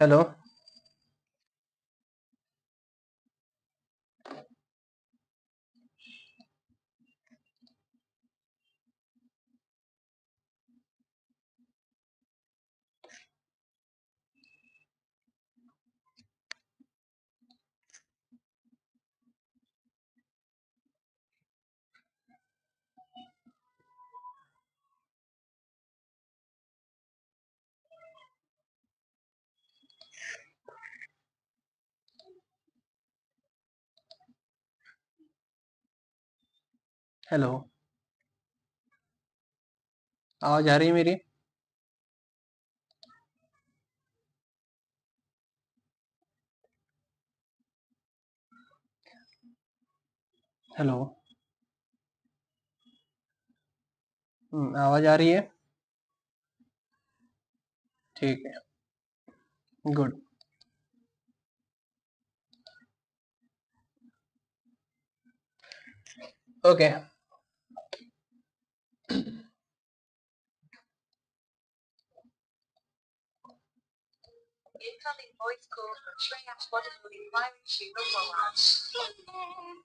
Hello. Hello, आवाज आ रही है मेरी? हेलो। आवाज आ रही है? ठीक है। Good. Okay. Incoming voice call from Shreya Spotify inquiring Shiva Prabhat.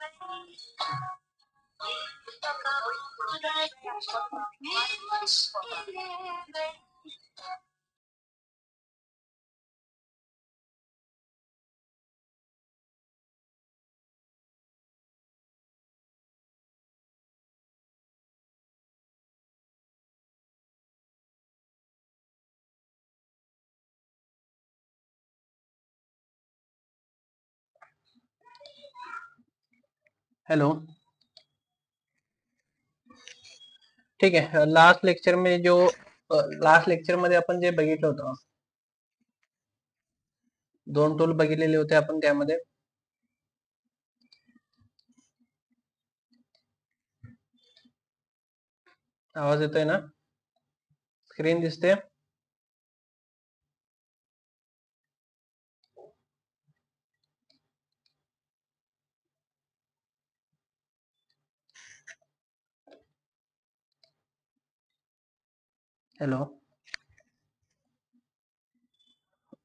Incoming voice call from Shreya Spotify inquiring Shiva Prabhat. Hello. ठीक आहे. लास्ट लेक्चर मध्ये आपण जे बघितलं होतं, 2 टूल बघितलेले होते आपण त्यामध्ये. आवाज येतोय ना? स्क्रीन दिसते? हेलो.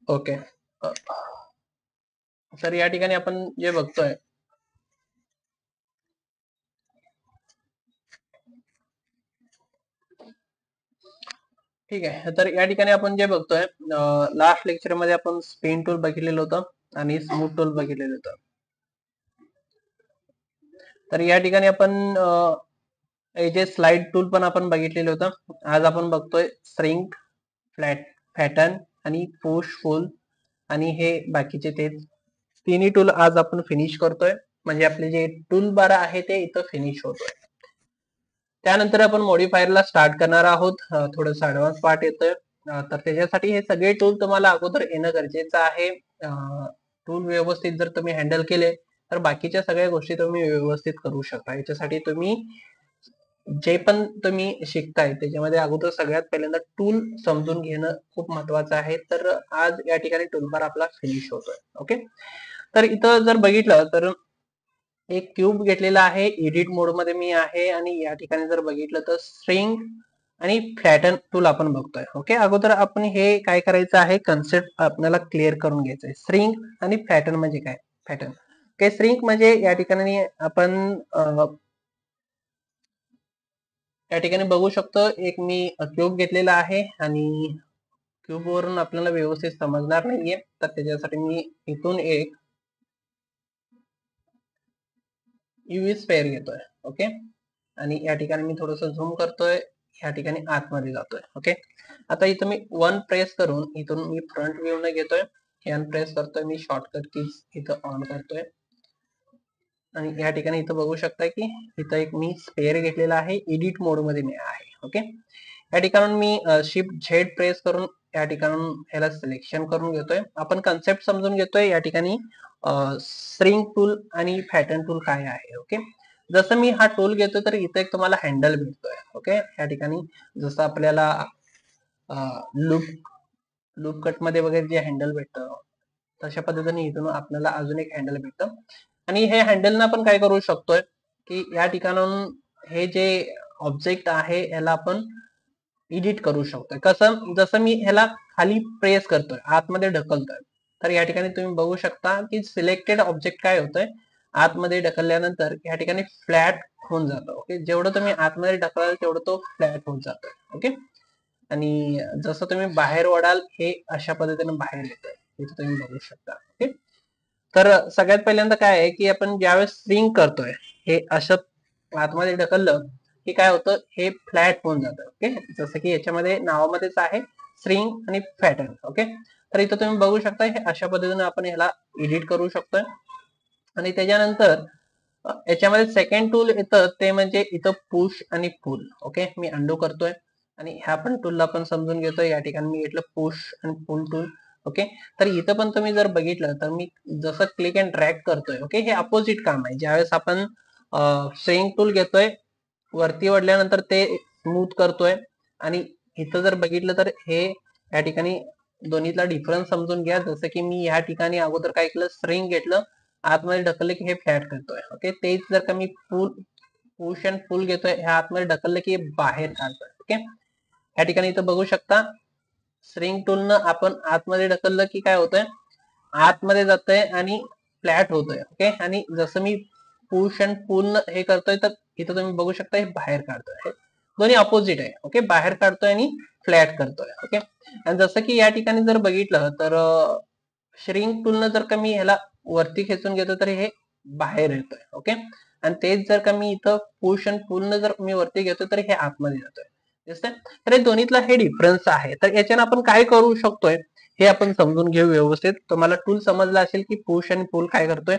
ओके. तर या ठिकाणी आपण जे बघतोय, ठीक आहे. तर या ठिकाणी आपण जे बघतोय, लास्ट लेक्चर मध्ये आपण स्पिन टूल बघितलेलं होतं आणि स्मूथ टूल बघितलेलं होतं. तर या ठिकाणी आपण इथे स्लाइड टूल पण आपण बघितलेलं होतं. आज आपण बघतोय श्रिंक, फॅटर्न आणि पुश फुल आणि हे बाकीचे ते तिन्ही टूल आज आपण फिनिश करतोय. म्हणजे आपले जे टूल बार आहे ते इथं फिनिश होतोय. त्यानंतर आपण मॉडिफायरला स्टार्ट करणार आहोत. थोडंसं ऍडव्हान्स पार्ट येतोय. तर त्याच्यासाठी हे सगळे टूल तुम्हाला अगोदर येणं गरजेचं आहे. टूल व्यवस्थित जर तुम्ही हँडल केले तर बाकीच्या सगळ्या गोष्टी तुम्ही व्यवस्थित करू शकता. याच्यासाठी तुम्ही जे पण तुम्ही शिकताय त्याच्यामध्ये अगोदर सगळ्यात पहिल्यांदा टूल समजून घेणं खूप महत्वाचं आहे. तर आज या ठिकाणी टूलबार आपला फिनिश होतोय. ओके. तर इथं जर बघितलं तर एक क्यूब घेतलेला आहे, एडिट मोड मध्ये मी आहे आणि या ठिकाणी जर बघितलं तर स्ट्रिंग आणि फ्लॅटन टूल आपण बघतोय. ओके. अगोदर आपण हे काय करायचं आहे, कन्सेप्ट आपल्याला क्लिअर करून घ्यायचं आहे. स्ट्रिंग आणि फ्लॅटन म्हणजे काय? पॅटर्न. ओके. स्ट्रिंग म्हणजे या ठिकाणी आपण या ठिकाणी बघू शकतो, एक मी क्यूब घेतलेला आहे आणि क्यूब वरून आपल्याला व्यवस्थित समजणार नाहीये, तर त्याच्यासाठी मी इथून एक यूव्ही स्पेअर घेतोय. ओके. आणि या ठिकाणी मी थोडस झूम करतोय, या ठिकाणी आतमध्ये जातोय. ओके. आता इथं मी 1 प्रेस करून इथून मी फ्रंट व्ह्यू न घेतोय, एन प्रेस करतोय, मी शॉर्टकट कीज इथं ऑन करतोय आणि या ठिकाणी इथं बघू शकता की इथं एक मी स्पेअर घेतलेला आहे, एडिट मोड मध्ये मी आहे. ओके. या ठिकाणी मी शिफ्ट झेड प्रेस करून या ठिकाणी ह्याला सिलेक्शन करून घेतोय. आपण कन्सेप्ट समजून घेतोय या ठिकाणी स्ट्रिंग टूल आणि फॅटर्न टूल काय आहे. ओके. जसं मी हा टूल घेतोय तर इथे एक तुम्हाला हँडल भेटतोय. ओके. या ठिकाणी जसं आपल्याला लूप कट मध्ये वगैरे जे हँडल भेटतं तशा पद्धतीने इथून आपल्याला अजून एक हँडल भेटतं आणि हे हँडल आपण काय करू शकतोय की या ठिकाणाहून हे जे ऑब्जेक्ट आहे याला आपण एडिट करू शकतोय. कसं, जसं मी ह्याला खाली प्रेस करतोय, आतमध्ये ढकलतोय, तर या ठिकाणी तुम्ही बघू शकता की सिलेक्टेड ऑब्जेक्ट काय होतंय, आतमध्ये ढकलल्यानंतर या ठिकाणी फ्लॅट होऊन जातो. ओके, जेवढं तुम्ही आतमध्ये ढकलाल तेवढं तो फ्लॅट होऊन जातोय. ओके, आणि जसं तुम्ही बाहेर ओढाल हे अशा पद्धतीने बाहेर येतोय, इथे तुम्ही बघू शकता. ओके, तर सगळ्यात पहिल्यांदा काय आहे की आपण ज्यावेळेस स्ट्रिंग करतोय, हे असं आतमध्ये ढकललं की काय होतं, हे फ्लॅट होऊन जातं. ओके, जसं की याच्यामध्ये नावामध्येच आहे स्ट्रिंग आणि पॅटर्न. ओके, तर इथं तुम्ही बघू शकता हे अशा पद्धतीने आपण ह्याला एडिट करू शकतोय. आणि त्याच्यानंतर याच्यामध्ये सेकंड टूल येतं ते म्हणजे इथं पुश आणि पुल. ओके, मी अंडू करतोय आणि ह्या पण टूलला आपण समजून घेतोय. या ठिकाणी मी घेतलं पुश आणि पुल टूल. ओके, तर इथं पण तुम्ही जर बघितलं तर मी जसं क्लिक अँड ड्रॅग करतोय, ओके, हे अपोजिट काम आहे. ज्यावेळेस आपण स्ट्रिंग टूल घेतोय, वरती ओढल्यानंतर ते स्मूथ करतोय, आणि इथं जर बघितलं तर हे या ठिकाणी दोन्हीतला डिफरन्स समजून घ्या. जसं की मी या ठिकाणी अगोदर काय केलं, स्ट्रिंग घेतलं, आतमध्ये ढकललं की हे फ्लॅट करतोय. ओके, तेच जर का मी पुश अँड पुल घेतोय, ह्या आतमध्ये ढकललं की बाहेर काढतोय. ओके, या ठिकाणी इथं बघू शकता स्ट्रिंग टूलनं आपण आतमध्ये ढकललं की काय होतंय, आतमध्ये जातंय आणि फ्लॅट होतोय. ओके, आणि जसं मी पुश अँड पुल हे करतोय तर इथं तुम्ही बघू शकता हे बाहेर काढतोय. दोन्ही अपोजिट आहे. ओके, बाहेर काढतोय आणि फ्लॅट करतोय. ओके, आणि जसं की या ठिकाणी जर बघितलं तर श्रिंक टूलनं जर का मी ह्याला वरती खेचून घेतो तर हे बाहेर येतोय. ओके, आणि तेच जर का मी इथं पुश अँड पुलनं जर मी वरती घेतो तर हे आतमध्ये जातोय. दिसतंय? तर हे दोन्हीतला हे डिफरन्स आहे. तर याच्यानं आपण काय करू शकतोय हे आपण समजून घेऊ व्यवस्थित. तुम्हाला टूल समजला असेल की पुश आणि पुल काय करतोय.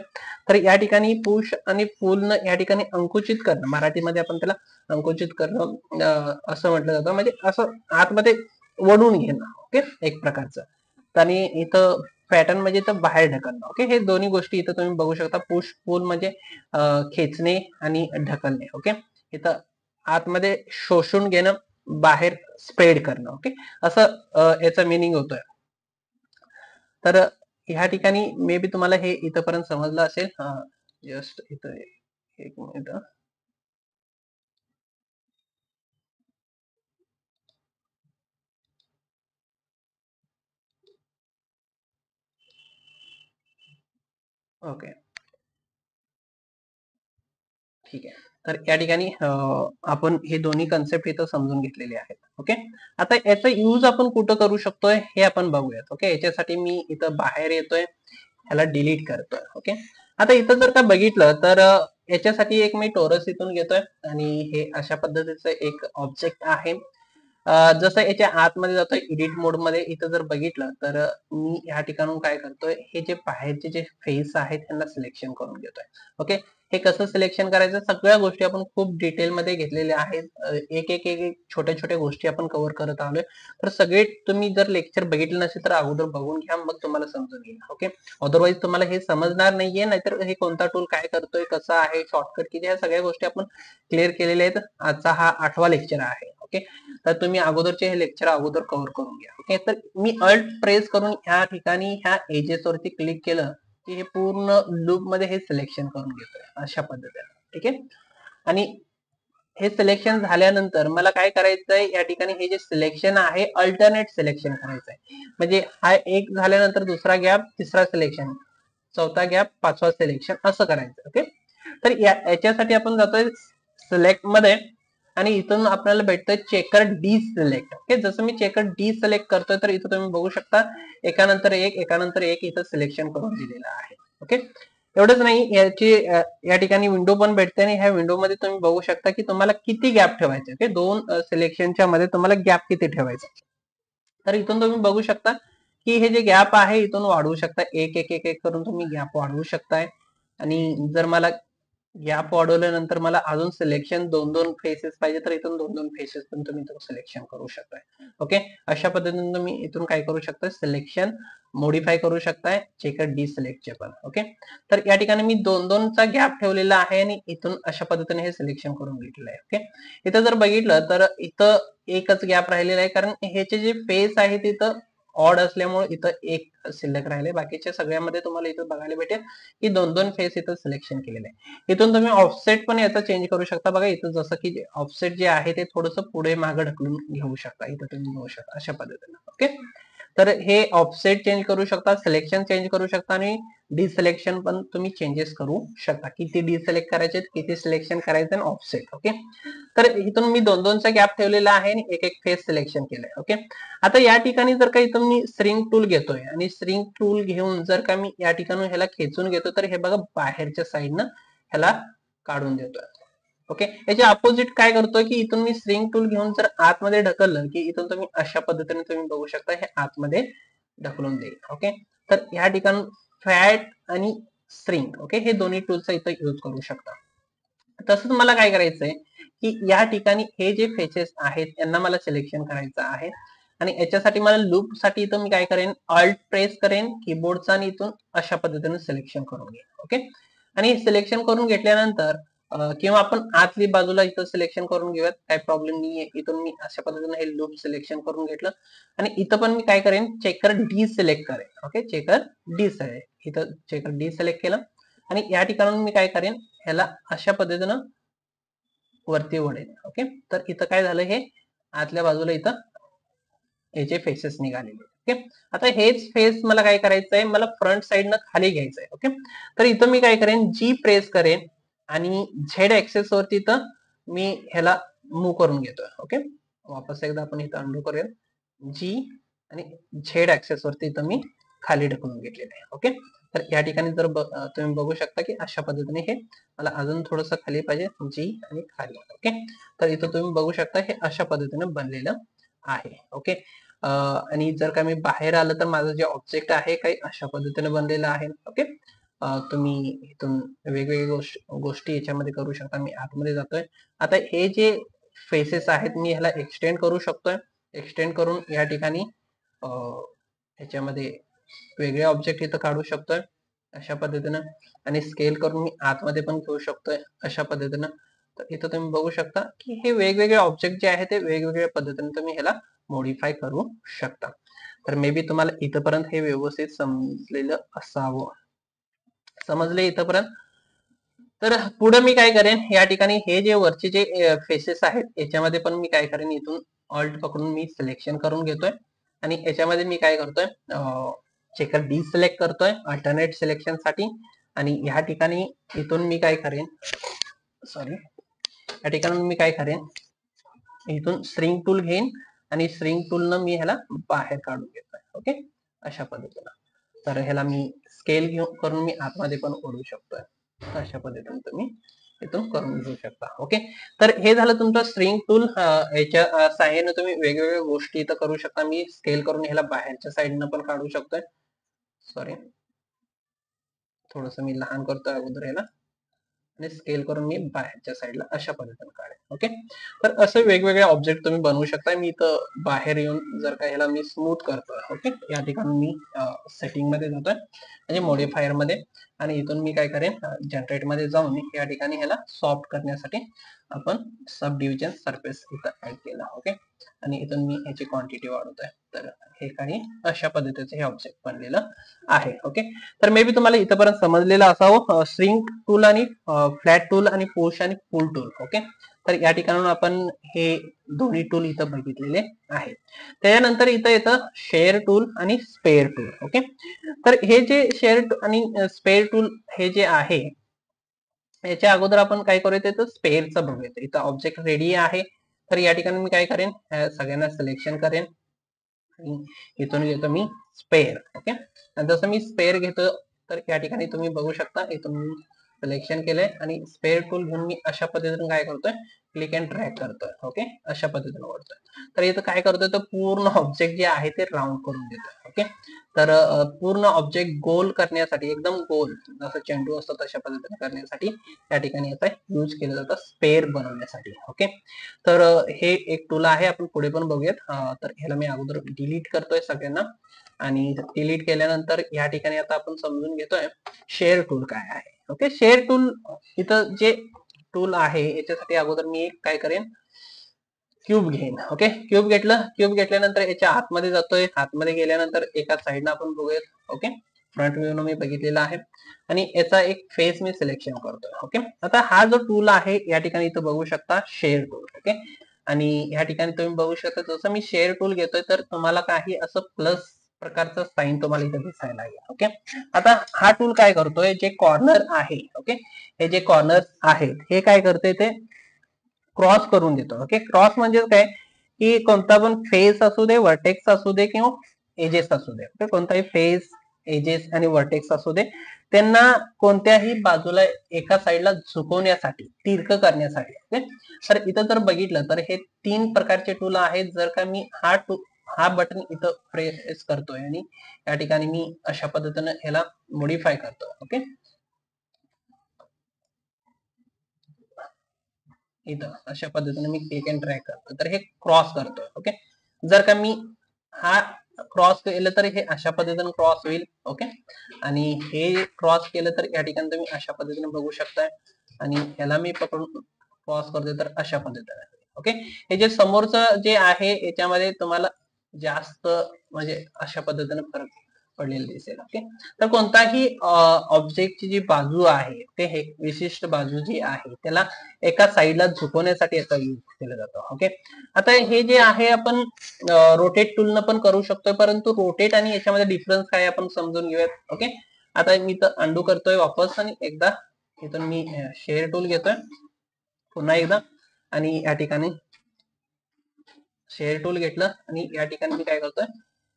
तर या ठिकाणी पुश आणि पुलनं या ठिकाणी अंकुचित करणं, मराठीमध्ये आपण त्याला अंकुचित करणं असं म्हटलं जातं, म्हणजे असं आतमध्ये वळून घेणं. ओके, एक प्रकारचं. आणि इथं पॅटर्न म्हणजे इथं बाहेर ढकलणं. ओके, हे दोन्ही गोष्टी इथं तुम्ही बघू शकता. पुश पुल म्हणजे खेचणे आणि ढकलणे. ओके, इथं आतमध्ये शोषून घेणं, बाहेर स्प्रेड करणं. ओके, असं याचं मिनिंग होतोय. तर ह्या ठिकाणी मे बी तुम्हाला हे इथंपर्यंत समजलं असेल. जस्ट इथं एक मिनिट. ओके, ठीक आहे. तर या ठिकाणी आपण हे दोन्ही कन्सेप्ट इथं समजून घेतलेले आहेत. ओके, आता याचा यूज आपण कुठं करू शकतोय हे आपण बघूयात. ओके, याच्यासाठी मी इथं बाहेर येतोय, ह्याला डिलीट करतोय. ओके, आता इथं जर का बघितलं तर याच्यासाठी एक मी टोरस इथून घेतोय आणि हे अशा पद्धतीचं एक ऑब्जेक्ट आहे. जसं याच्या आतमध्ये जातोय एडिट मोड मध्ये, इथं जर बघितलं तर मी ह्या ठिकाणून काय करतोय, हे जे बाहेरचे जे फेस आहेत त्यांना सिलेक्शन करून घेतोय. ओके, हे कसं सिलेक्शन करायचं सगळ्या गोष्टी आपण खूप डिटेल मध्ये घेतलेल्या आहेत. एक एक एक एक छोट्या छोट्या गोष्टी आपण कव्हर करत आलोय. तर सगळे तुम्ही जर लेक्चर बघितले नसेल तर अगोदर बघून घ्या, मग तुम्हाला समजून येईल. ओके, अदरवाईज तुम्हाला हे समजणार नाहीये, नाहीतर हे कोणता टूल काय करतोय, कसा आहे, शॉर्टकट किती, ह्या सगळ्या गोष्टी आपण क्लिअर केलेल्या आहेत. आजचा हा 8वा लेक्चर आहे. ओके, तर तुम्ही अगोदरचे हे लेक्चर अगोदर कव्हर करून घ्या. ओके, तर मी अल्ट प्रेस करून ह्या ठिकाणी ह्या एजेस वरती क्लिक केलं की हे पूर्ण लूप मध्ये हे सिलेक्शन करून घेतोय अशा पद्धतीने. ठीक आहे, आणि हे सिलेक्शन झाल्यानंतर मला काय करायचंय, या ठिकाणी हे जे सिलेक्शन आहे अल्टरनेट सिलेक्शन करायचंय. म्हणजे हा एक झाल्यानंतर दुसरा गॅप, तिसरा सिलेक्शन, चौथा गॅप, पाचवा सिलेक्शन, असं करायचं. ओके, तर याच्यासाठी आपण जातोय सिलेक्ट मध्ये आणि इथून आपल्याला भेटतंय चेकर डी सिलेक्ट. ओके, जसं मी चेकर डी सिलेक्ट करतोय तर इथं तुम्ही बघू शकता एकानंतर एक इथं सिलेक्शन करून दिलेलं आहे. ओके, एवढंच नाही, याची या ठिकाणी विंडो पण भेटते आणि ह्या विंडो मध्ये तुम्ही बघू शकता की तुम्हाला किती गॅप ठेवायचे. ओके, दोन सिलेक्शनच्या मध्ये तुम्हाला गॅप किती ठेवायचा. तर इथून तुम्ही बघू शकता की हे जे गॅप आहे इथून वाढवू शकता, एक एक एक एक करून तुम्ही गॅप वाढवू शकताय. आणि जर मला गॅप वाढवल्यानंतर मला अजून सिलेक्शन दोन दोन फेसेस पाहिजे तर इथून दोन दोन फेसेस पण तुम्ही इथून सिलेक्शन करू शकताय. ओके, अशा पद्धतीने तुम्ही इथून काय करू शकता, सिलेक्शन मॉडिफाय करू शकताय चेकर डी सिलेक्टचे पण. ओके, तर या ठिकाणी मी दोन दोनचा गॅप ठेवलेला आहे आणि इथून अशा पद्धतीने हे सिलेक्शन करून घेतलेलं आहे. ओके, इथं जर बघितलं तर इथं एकच गॅप राहिलेला आहे, कारण ह्याचे जे फेस आहेत इथं ऑड असल्यामुळे इथं एक शिल्लक राहिले, बाकीच्या सगळ्यामध्ये तुम्हाला इथं बघायला भेटेल की 2-2 फेस इथं सिलेक्शन केलेले आहे. इथून तुम्ही ऑफसेट पण याचा चेंज करू शकता. बघा इथं जसं की ऑफसेट जे आहे ते थोडंसं पुढे मागे ढकलून घेऊ शकता, इथं तुम्ही घेऊ शकता अशा पद्धतीने. ओके, तर हे ऑफसेट चेंज करू शकता, सिलेक्शन चेंज करू शकता आणि डिसिलेक्शन पण तुम्ही चेंजेस करू शकता. किती डिसिलेक्ट करायचे, किती सिलेक्शन करायचं आणि ऑफसेट. ओके, तर इथून मी 2-2चा गॅप ठेवलेला आहे आणि एक एक फेस सिलेक्शन केलंय. ओके, आता या ठिकाणी जर का इथून मी स्ट्रिंग टूल घेतोय आणि स्ट्रिंग टूल घेऊन जर का मी या ठिकाणी ह्याला खेचून घेतो, तर हे बघा बाहेरच्या साईडनं ह्याला काढून देतोय. ओके, याच्या अपोजिट काय करतोय की इथून मी स्ट्रिंग टूल घेऊन जर आतमध्ये ढकललं की इथून तुम्ही अशा पद्धतीने तुम्ही बघू शकता हे आतमध्ये ढकलून देईल. ओके, तर या ठिकाणी फॅट आणि स्ट्रिंग, ओके, हे दोन्ही टूलचा इथं यूज करू शकता. तसंच मला काय करायचंय की या ठिकाणी हे जे फेसेस आहेत यांना मला सिलेक्शन करायचं आहे आणि याच्यासाठी मला लूप साठी इथं मी काय करेन, ऑल्ट प्रेस करेन कीबोर्डचा आणि इथून अशा पद्धतीने सिलेक्शन करून घेईन. ओके, आणि सिलेक्शन करून घेतल्यानंतर किंवा आपण आतली बाजूला इथं सिलेक्शन करून घेऊयात, काही प्रॉब्लेम नाहीये. इथून मी अशा पद्धतीने हे लूप सिलेक्शन करून घेतलं आणि इथं पण मी काय करेन, चेकर डी सिलेक्ट करेन. ओके, चेकर डी सिलेक्ट, इथं चेकर डी सिलेक्ट केलं आणि या ठिकाणी मी काय करेन, ह्याला अशा पद्धतीनं वरती वळेल. ओके, तर इथं काय झालं, हे आतल्या बाजूला इथं याचे फेसेस निघालेले. ओके, आता हेच फेस मला काय करायचंय, मला फ्रंट साइडनं खाली घ्यायचंय. ओके, तर इथं मी काय करेन, जी प्रेस करेन आणि झेड ऍक्सेस वरती इथं मी ह्याला मूव्ह करून घेतोय. ओके, वापस एकदा आपण इथं अंडू करूया, जी आणि झेड ऍक्सेस वरती इथं मी खाली ढकलून घेतलेलं आहे. ओके, तर या ठिकाणी जर तुम्ही बघू शकता की अशा पद्धतीने हे मला अजून थोडंसं खाली पाहिजे, जी आणि खाली. ओके, तर इथं तुम्ही बघू शकता हे अशा पद्धतीने बनलेलं आहे. ओके, आणि जर का मी बाहेर आलं तर माझं जे ऑब्जेक्ट आहे काही अशा पद्धतीने बनलेलं आहे. ओके, तुम्ही इथून वेगवेगळ्या गोष्टी याच्यामध्ये करू शकता. मी आतमध्ये जातोय. आता हे जे फेसेस आहेत मी ह्याला एक्सटेंड करू शकतोय. एक्सटेंड करून या ठिकाणी ह्याच्यामध्ये वेगळे ऑब्जेक्ट इथं काढू शकतोय अशा पद्धतीनं आणि स्केल करून मी आतमध्ये पण घेऊ शकतोय अशा पद्धतीनं. तर इथं तुम्ही बघू शकता की हे वेगवेगळे ऑब्जेक्ट जे आहे ते वेगवेगळ्या पद्धतीने तुम्ही ह्याला मॉडिफाय करू शकता. तर मे बी तुम्हाला इथपर्यंत हे व्यवस्थित समजलेलं असावं. समजले इथपर्यंत? तर पुढे मी काय करेन, या ठिकाणी हे जे वरचे जे फेसेस आहेत याच्यामध्ये पण मी काय करेन, इथून ऑल्ट पकडून मी सिलेक्शन करून घेतोय आणि याच्यामध्ये मी काय करतोय, चेकर डी सिलेक्ट करतोय अल्टरनेट सिलेक्शन साठी आणि या ठिकाणी इथून मी काय करेन, सॉरी, या ठिकाणी मी काय करेन, इथून स्ट्रिंग टूल घेईन आणि स्ट्रिंग टूलनं मी ह्याला बाहेर काढून घेतोय. ओके, अशा पद्धतीनं. तर ह्याला मी स्केल घेऊन करून मी आतमध्ये पण ओढू शकतोय. अशा पद्धतीने तुम्ही इथून करून घेऊ शकता. ओके, तर हे झालं तुमचं स्ट्रिंग टूल. याच्या सहाय्याने तुम्ही वेगवेगळ्या गोष्टी इथं करू शकता. मी स्केल करून ह्याला बाहेरच्या साईडनं पण काढू शकतोय. सॉरी, थोडस मी लहान करतोय अगोदर ह्याला आणि स्केल करून मी बाहेरच्या साईडला अशा पद्धतीने काढेन. ओके, तर असे वेगवेगळे ऑब्जेक्ट तुम्ही बनवू शकता. मी इथं बाहेर येऊन जर का ह्याला मी स्मूथ करतोय. ओके, या ठिकाणी मी सेटिंग मध्ये जातोय म्हणजे मॉडिफायर मध्ये आणि इथून मी काय करेन, जनरेट मध्ये जाऊन या ठिकाणी ह्याला सॉफ्ट करण्यासाठी आपण सब डिव्हिजन सरफेस इथं ऍड केला. ओके, आणि इथून मी याची क्वांटिटी वाढवतोय. तर हे काही अशा पद्धतीचं हे ऑब्जेक्ट बनलेलं आहे. ओके, तर मे बी तुम्हाला इथपर्यंत समजलेलं असावं स्ट्रिंग टूल आणि फ्लॅट टूल आणि पुश आणि पुल टूल. ओके, तर या ठिकाणी आपण हे दोन्ही टूल इथं बघितलेले आहे. त्याच्यानंतर इथं येतं शेअर टूल आणि स्पेअर टूल. ओके, तर हे जे शेअर आणि स्पेअर टूल हे जे आहे याच्या अगोदर आपण काय करूया, तर स्पेअरचं बघूया. इथं ऑब्जेक्ट रेडी आहे. तर या ठिकाणी मी काय करेन, सगळ्यांना सिलेक्शन करेन आणि इथून घेतो मी स्पेअर. ओके, आणि जसं मी स्पेअर घेतो तर या ठिकाणी तुम्ही बघू शकता इथून सिलेक्शन केलंय आणि स्पेअर टूल घेऊन मी अशा पद्धतीने काय करतोय, क्लिक अँड ड्रॅग करतोय. ओके, अशा पद्धतीने ओढतोय. तर इथं काय करतोय, तर पूर्ण ऑब्जेक्ट जे आहे ते राऊंड करून देतोय. ओके, तर पूर्ण ऑब्जेक्ट गोल करण्यासाठी, एकदम गोल जसं चेंडू असतो तशा पद्धतीने करण्यासाठी या ठिकाणी याचा यूज केलं जातं स्पेअर बनवण्यासाठी. ओके, तर हे एक टूल आहे. आपण पुढे पण बघूयात. तर ह्याला मी अगोदर डिलीट करतोय सगळ्यांना आणि डिलीट केल्यानंतर या ठिकाणी आता आपण समजून घेतोय शेअर टूल काय आहे. ओके, शेअर टूल इथं जे टूल आहे याच्यासाठी अगोदर मी एक काय करेन, क्यूब घेईन. ओके, क्यूब घेतलं. क्यूब घेतल्यानंतर याच्या आतमध्ये जातोय. आतमध्ये गेल्यानंतर एका साईडनं आपण बघूयात. ओके, फ्रंट व्ह्यू मी बघितलेला आहे आणि याचा एक फेस मी सिलेक्शन करतोय. ओके, आता हा जो टूल आहे या ठिकाणी इथं बघू शकता शेअर टूल. ओके, आणि या ठिकाणी तुम्ही बघू शकता जसं मी शेअर टूल घेतोय तर तुम्हाला काही असं प्लस प्रकारचं साईन तुम्हाला इथे दिसायला लागेल. ओके, आता हा टूल काय करतोय, जे कॉर्नर आहे, ओके, हे जे कॉर्नर आहेत हे काय करते ते क्रॉस करून देतो. ओके, क्रॉस म्हणजे काय की कोणता पण फेस असू दे, वर्टेक्स असू दे किंवा एजेस असू दे. ओके, कोणताही फेस, एजेस आणि वर्टेक्स असू दे, त्यांना कोणत्याही बाजूला एका साईडला झुकवण्यासाठी, तिरकं करण्यासाठी. ओके, तर इथं जर बघितलं तर हे 3 प्रकारचे टूल आहेत. जर का मी हा बटन इथं प्रेस करतोय आणि या ठिकाणी मी अशा पद्धतीने ह्याला मॉडिफाय करतोय. ओके, इथं अशा पद्धतीने मी क्लिक अँड ड्रॅग करतो तर हे क्रॉस करतोय. ओके, जर का मी हा क्रॉस केलं तर हे अशा पद्धतीने क्रॉस होईल. ओके, आणि हे क्रॉस केलं तर या ठिकाणी तुम्ही अशा पद्धतीने बघू शकताय आणि ह्याला मी पकडून क्रॉस करतोय तर अशा पद्धतीने. ओके, हे जे समोरचं जे आहे याच्यामध्ये तुम्हाला जास्त म्हणजे अशा पद्धतीने फरक पडलेला दिसेल. ओके, तर कोणताही ऑब्जेक्टची जी बाजू आहे ते हे विशिष्ट बाजू जी आहे त्याला एका साईडला झुकवण्यासाठी याचा यूज केला जातो. ओके, आता हे जे आहे आपण रोटेट टूलनं पण करू शकतोय, परंतु रोटेट आणि याच्यामध्ये डिफरन्स काय आपण समजून घेऊयात. ओके, आता मी इथं अंडू करतोय वापस आणि एकदा इथून मी शेअर टूल घेतोय पुन्हा एकदा आणि या ठिकाणी शेअर टूल घेतलं आणि या ठिकाणी मी काय करतोय,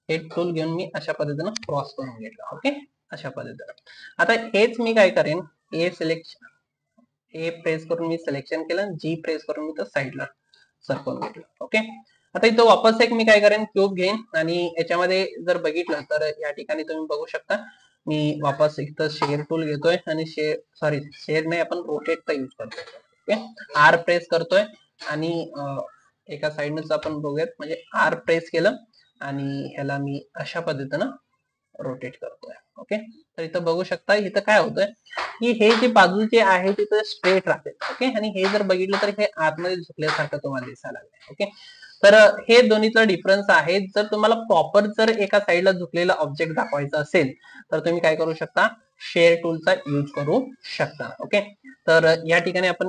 हे टूल घेऊन मी अशा पद्धतीनं क्रॉस करून घेतलं. ओके, अशा पद्धतीनं. आता हेच मी काय करेन, ए प्रेस करून मी सिलेक्शन केलं, जी प्रेस करून मी तर साईडला सरकवून घेतलं. ओके, आता इथं वापस एक मी काय करेन, क्यूब घेईन आणि याच्यामध्ये जर बघितलं तर या ठिकाणी तुम्ही बघू शकता मी वापस इथं शेअर टूल घेतोय आणि शेअर नाही आपण रोटेटचा यूज करतोय. ओके, आर प्रेस करतोय आणि एका साईडनच आपण बघूयात, म्हणजे आर प्रेस केलं आणि ह्याला मी अशा पद्धतीनं रोटेट करतोय. ओके, तर इथं बघू शकता इथं काय होतंय की हे जे बाजू जे आहे तिथं स्ट्रेट राहते. ओके, आणि हे जर बघितलं तर हे आतमध्ये झुकल्यासारखं तुम्हाला दिसायला लागलंय. ओके, तर हे दोन्हीचा डिफरन्स आहे. जर तुम्हाला प्रॉपर जर एका साईडला झुकलेला ऑब्जेक्ट दाखवायचा असेल तर तुम्ही काय करू शकता, शेअर टूलचा यूज करू शकता. ओके, तर या ठिकाणी आपण